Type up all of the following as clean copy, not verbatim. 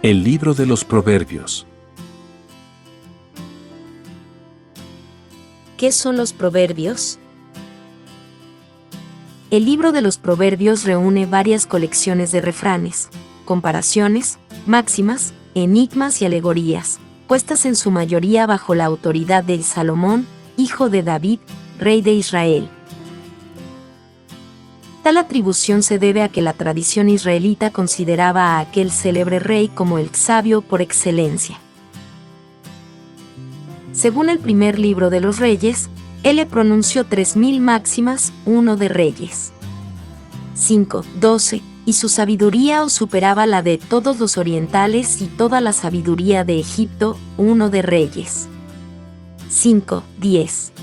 El libro de los Proverbios. ¿Qué son los proverbios? El libro de los proverbios reúne varias colecciones de refranes, comparaciones, máximas, enigmas y alegorías, puestas en su mayoría bajo la autoridad de Salomón, hijo de David, rey de Israel. Tal atribución se debe a que la tradición israelita consideraba a aquel célebre rey como el sabio por excelencia. Según el primer libro de los Reyes, él le pronunció 3000 máximas, 1 de Reyes 5:12, y su sabiduría os superaba la de todos los orientales y toda la sabiduría de Egipto, 1 de Reyes 5:10.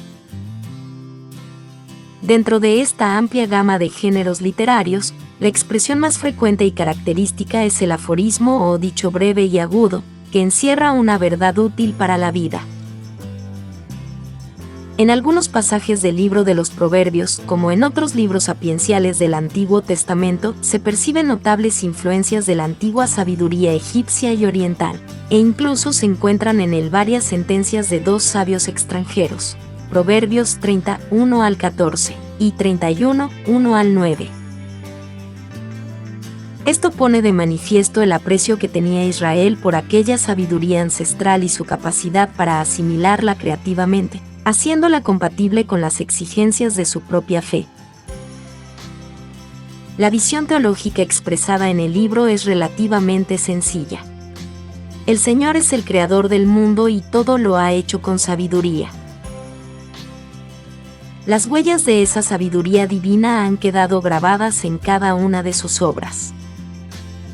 Dentro de esta amplia gama de géneros literarios, la expresión más frecuente y característica es el aforismo o dicho breve y agudo, que encierra una verdad útil para la vida. En algunos pasajes del libro de los Proverbios, como en otros libros sapienciales del Antiguo Testamento, se perciben notables influencias de la antigua sabiduría egipcia y oriental, e incluso se encuentran en él varias sentencias de dos sabios extranjeros. Proverbios 30, 1 al 14, y 31, 1 al 9. Esto pone de manifiesto el aprecio que tenía Israel por aquella sabiduría ancestral y su capacidad para asimilarla creativamente, haciéndola compatible con las exigencias de su propia fe. La visión teológica expresada en el libro es relativamente sencilla. El Señor es el creador del mundo y todo lo ha hecho con sabiduría. Las huellas de esa sabiduría divina han quedado grabadas en cada una de sus obras.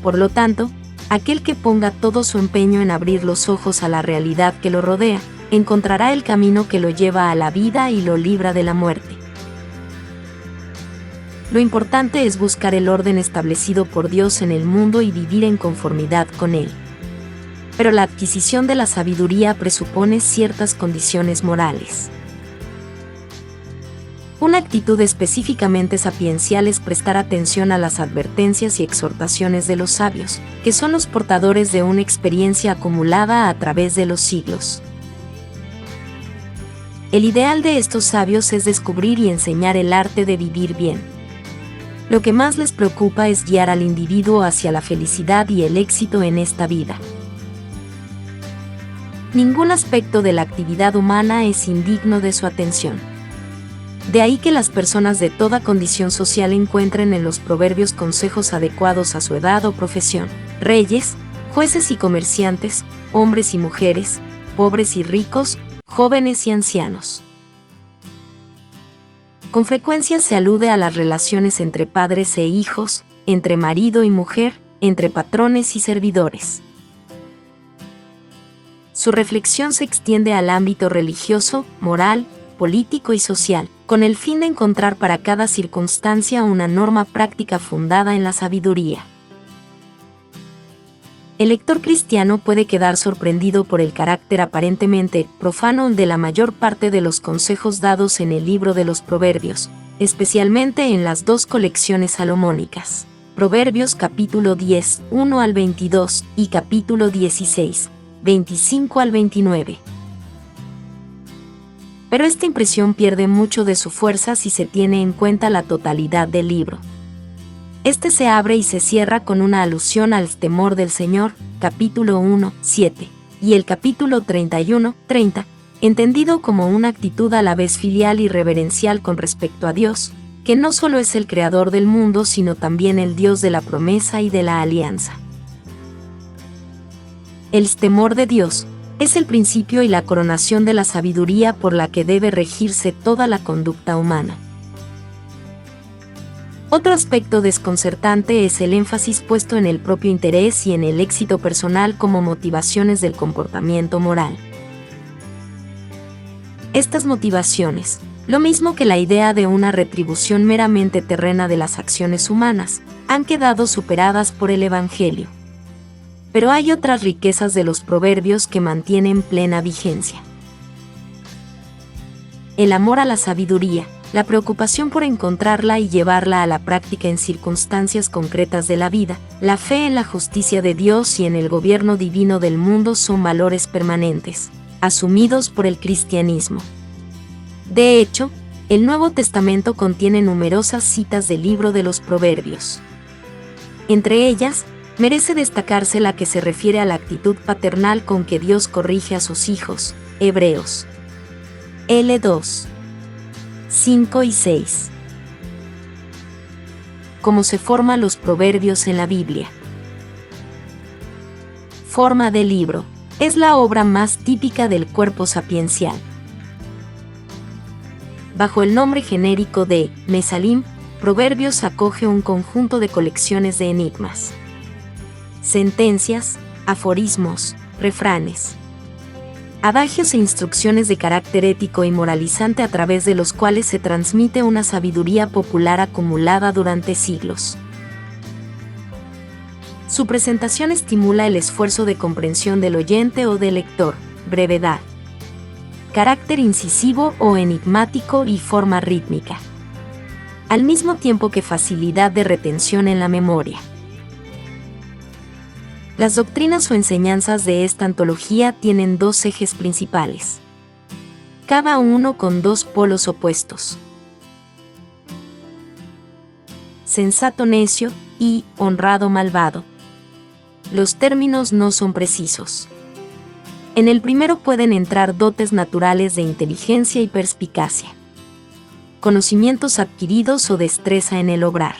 Por lo tanto, aquel que ponga todo su empeño en abrir los ojos a la realidad que lo rodea, encontrará el camino que lo lleva a la vida y lo libra de la muerte. Lo importante es buscar el orden establecido por Dios en el mundo y vivir en conformidad con él. Pero la adquisición de la sabiduría presupone ciertas condiciones morales. Una actitud específicamente sapiencial es prestar atención a las advertencias y exhortaciones de los sabios, que son los portadores de una experiencia acumulada a través de los siglos. El ideal de estos sabios es descubrir y enseñar el arte de vivir bien. Lo que más les preocupa es guiar al individuo hacia la felicidad y el éxito en esta vida. Ningún aspecto de la actividad humana es indigno de su atención. De ahí que las personas de toda condición social encuentren en los proverbios consejos adecuados a su edad o profesión. Reyes, jueces y comerciantes, hombres y mujeres, pobres y ricos, jóvenes y ancianos. Con frecuencia se alude a las relaciones entre padres e hijos, entre marido y mujer, entre patrones y servidores. Su reflexión se extiende al ámbito religioso, moral, político y social, con el fin de encontrar para cada circunstancia una norma práctica fundada en la sabiduría. El lector cristiano puede quedar sorprendido por el carácter aparentemente profano de la mayor parte de los consejos dados en el libro de los Proverbios, especialmente en las dos colecciones salomónicas. Proverbios capítulo 10, 1 al 22, y capítulo 16, 25 al 29. Pero esta impresión pierde mucho de su fuerza si se tiene en cuenta la totalidad del libro. Este se abre y se cierra con una alusión al temor del Señor, capítulo 1, 7, y el capítulo 31, 30, entendido como una actitud a la vez filial y reverencial con respecto a Dios, que no solo es el creador del mundo sino también el Dios de la promesa y de la alianza. El temor de Dios es el principio y la coronación de la sabiduría por la que debe regirse toda la conducta humana. Otro aspecto desconcertante es el énfasis puesto en el propio interés y en el éxito personal como motivaciones del comportamiento moral. Estas motivaciones, lo mismo que la idea de una retribución meramente terrena de las acciones humanas, han quedado superadas por el Evangelio. Pero hay otras riquezas de los proverbios que mantienen plena vigencia. El amor a la sabiduría, La preocupación por encontrarla y llevarla a la práctica en circunstancias concretas de la vida, la fe en la justicia de Dios y en el gobierno divino del mundo son valores permanentes, asumidos por el cristianismo. De hecho, el Nuevo Testamento contiene numerosas citas del libro de los Proverbios. Entre ellas, merece destacarse la que se refiere a la actitud paternal con que Dios corrige a sus hijos, Hebreos L2. 5 y 6. ¿Cómo se forman los proverbios en la Biblia? Forma de libro. Es la obra más típica del cuerpo sapiencial. Bajo el nombre genérico de Mesalim, Proverbios acoge un conjunto de colecciones de enigmas, sentencias, aforismos, refranes, adagios e instrucciones de carácter ético y moralizante a través de los cuales se transmite una sabiduría popular acumulada durante siglos. Su presentación estimula el esfuerzo de comprensión del oyente o del lector, brevedad, carácter incisivo o enigmático y forma rítmica, al mismo tiempo que facilidad de retención en la memoria. Las doctrinas o enseñanzas de esta antología tienen dos ejes principales, cada uno con dos polos opuestos: sensato necio y honrado malvado. Los términos no son precisos. En el primero pueden entrar dotes naturales de inteligencia y perspicacia, conocimientos adquiridos o destreza en el obrar.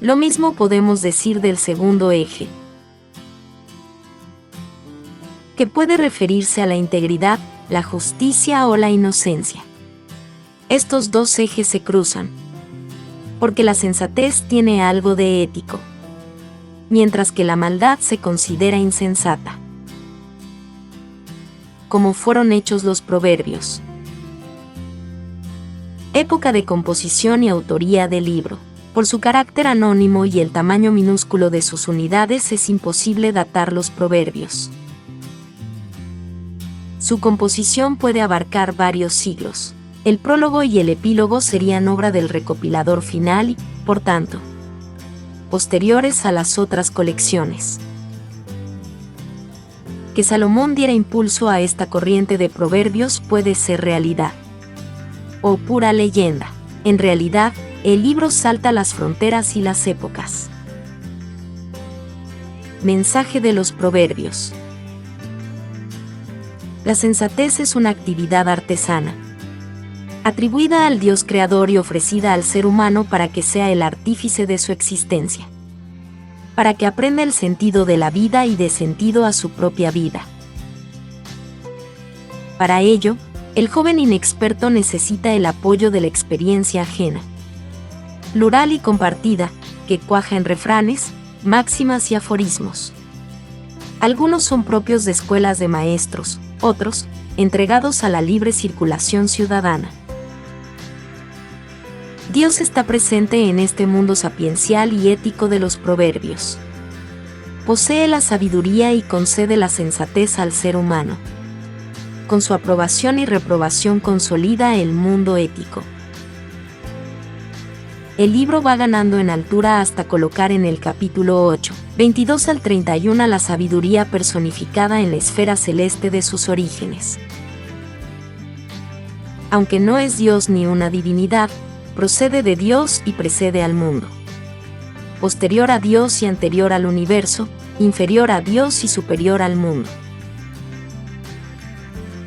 Lo mismo podemos decir del segundo eje, que puede referirse a la integridad, la justicia o la inocencia. Estos dos ejes se cruzan, porque la sensatez tiene algo de ético, mientras que la maldad se considera insensata. Como fueron hechos los proverbios. Época de composición y autoría del libro. Por su carácter anónimo y el tamaño minúsculo de sus unidades es imposible datar los proverbios. Su composición puede abarcar varios siglos. El prólogo y el epílogo serían obra del recopilador final y, por tanto, posteriores a las otras colecciones. Que Salomón diera impulso a esta corriente de proverbios puede ser realidad o pura leyenda. En realidad, el libro salta las fronteras y las épocas. Mensaje de los proverbios. La sensatez es una actividad artesana, atribuida al Dios creador y ofrecida al ser humano para que sea el artífice de su existencia, para que aprenda el sentido de la vida y dé sentido a su propia vida. Para ello, el joven inexperto necesita el apoyo de la experiencia ajena, plural y compartida, que cuaja en refranes, máximas y aforismos. Algunos son propios de escuelas de maestros, otros, entregados a la libre circulación ciudadana. Dios está presente en este mundo sapiencial y ético de los proverbios. Posee la sabiduría y concede la sensatez al ser humano. Con su aprobación y reprobación consolida el mundo ético. El libro va ganando en altura hasta colocar en el capítulo 8, 22 al 31 a la sabiduría personificada en la esfera celeste de sus orígenes. Aunque no es Dios ni una divinidad, procede de Dios y precede al mundo. Posterior a Dios y anterior al universo, inferior a Dios y superior al mundo.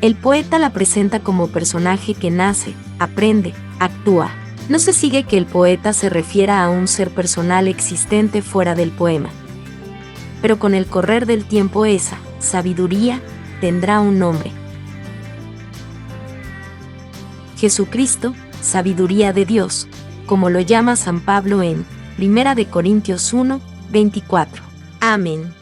El poeta la presenta como personaje que nace, aprende, actúa. No se sigue que el poeta se refiera a un ser personal existente fuera del poema. Pero con el correr del tiempo esa sabiduría tendrá un nombre. Jesucristo, sabiduría de Dios, como lo llama San Pablo en 1 Corintios 1, 24. Amén.